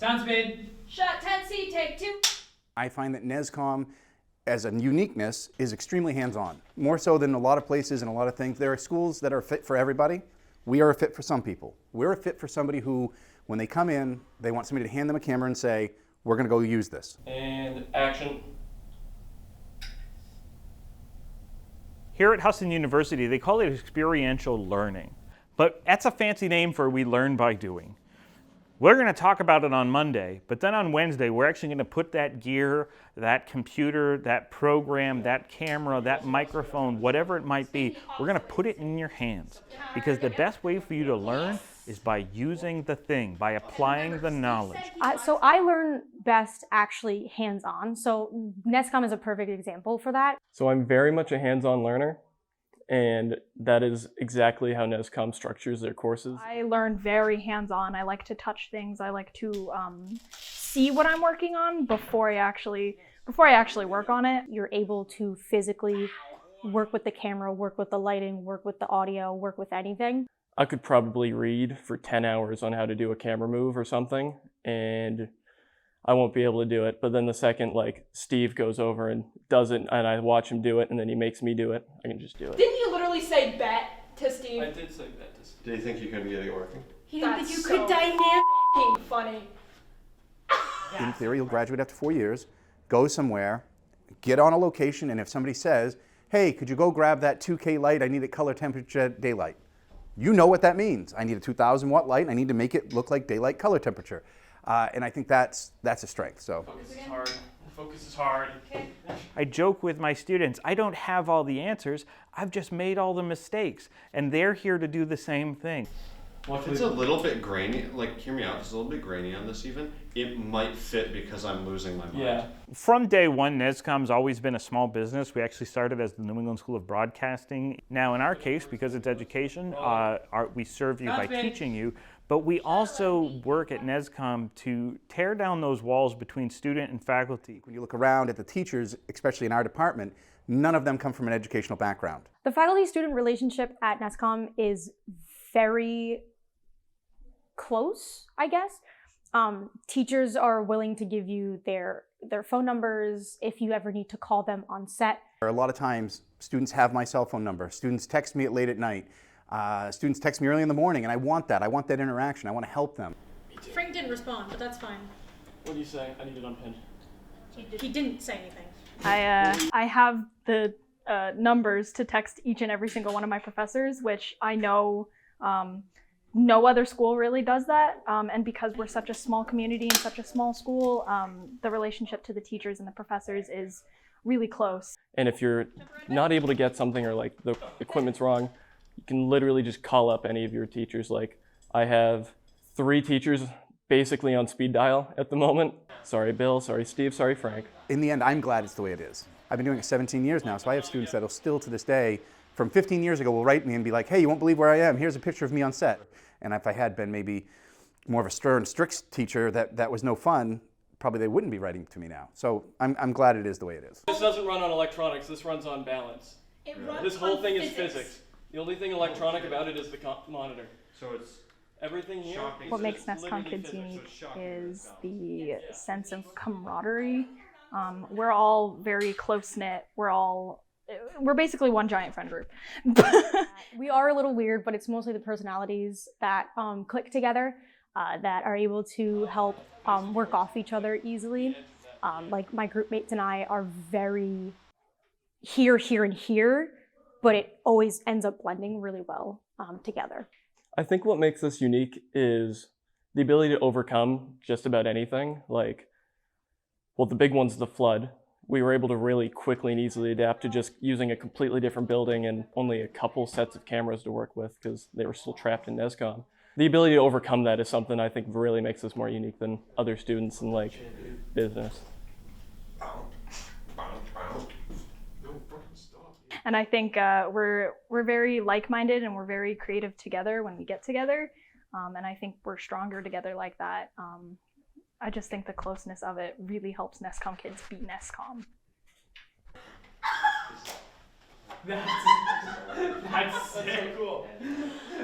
Sound speed. Shot 10C, take 2. I find that NESCom, as a uniqueness, is extremely hands-on. More so than a lot of places and a lot of things. There are schools that are fit for everybody. We are a fit for some people. We're a fit for somebody who, when they come in, they want somebody to hand them a camera and say, we're going to go use this. And action. Here at Husson University, they call it experiential learning, but that's a fancy name for we learn by doing. We're going to talk about it on Monday, but then on Wednesday, we're actually going to put that gear, that computer, that program, that camera, that microphone, whatever it might be, we're going to put it in your hands. Because the best way for you to learn is by using the thing, by applying the knowledge. So I learn best actually hands-on. So NESCom is a perfect example for that. So I'm very much a hands-on learner, and that is exactly how NESCom structures their courses. I learn very hands-on. I like to touch things. I like to see what I'm working on before I actually work on it. You're able to physically work with the camera, work with the lighting, work with the audio, work with anything. I could probably read for 10 hours on how to do a camera move or something, and I won't be able to do it. But then the second, like, Steve goes over and does it, and I watch him do it, and then he makes me do it, I can just do it. Didn't you literally say bet to Steve? I did say that to Steve. Do you think you couldn't get it working? He didn't think you could dynamic funny. In theory, you'll graduate after 4 years, go somewhere, get on a location, and if somebody says, hey, could you go grab that 2K light? I need it color temperature daylight. You know what that means. I need a 2,000 watt light, and I need to make it look like daylight color temperature. And I think that's a strength. So Focus is hard. Focus is hard. Okay. I joke with my students, I don't have all the answers, I've just made all the mistakes, and they're here to do the same thing. Well, if it's a little bit grainy, like, hear me out, if it's a little bit grainy on this even, it might fit because I'm losing my mind. Yeah. From day one, NESCom's always been a small business. We actually started as the New England School of Broadcasting. Now in our case, because it's education, we serve you by teaching you, but we also work at NESCom to tear down those walls between student and faculty. when you look around at the teachers, especially in our department, none of them come from an educational background. The faculty-student relationship at NESCom is very close, I guess. Teachers are willing to give you their phone numbers if you ever need to call them on set. A lot of times, students have my cell phone number. Students text me at late at night. Students text me early in the morning, and I want that. I want that interaction. I want to help them. Frank didn't respond, but that's fine. What do you say? I need it unpinned. He didn't say anything. I have the numbers to text each and every single one of my professors, which I know no other school really does that. And because we're such a small community and such a small school, the relationship to the teachers and the professors is really close. And if you're not able to get something or like the equipment's wrong, you can literally just call up any of your teachers. Like, I have 3 teachers basically on speed dial at the moment. Sorry, Bill, sorry, Steve, sorry, Frank. In the end, I'm glad it's the way it is. I've been doing it 17 years now, so I have students that'll still to this day, from 15 years ago, will write me and be like, hey, you won't believe where I am. Here's a picture of me on set. And if I had been maybe more of a stern, strict teacher that was no fun, probably they wouldn't be writing to me now. So I'm glad it is the way it is. This doesn't run on electronics, this runs on balance. It runs This whole on thing is physics. The only thing electronic about it is the monitor. So it's Everything here. What makes NESCom Kids unique is the sense of camaraderie. We're all very close-knit. We're basically one giant friend group. We are a little weird, but it's mostly the personalities that click together, that are able to help work off each other easily. Like my group mates and I are very here, and here, but it always ends up blending really well together. I think what makes this unique is the ability to overcome just about anything. Like, well, the big one's the flood. We were able to really quickly and easily adapt to just using a completely different building and only a couple sets of cameras to work with because they were still trapped in NESCom. The ability to overcome that is something I think really makes us more unique than other students in like business. And I think we're very like-minded and we're very creative together when we get together. And I think we're stronger together like that. I just think the closeness of it really helps NESCom Kids be NESCom. That's so cool.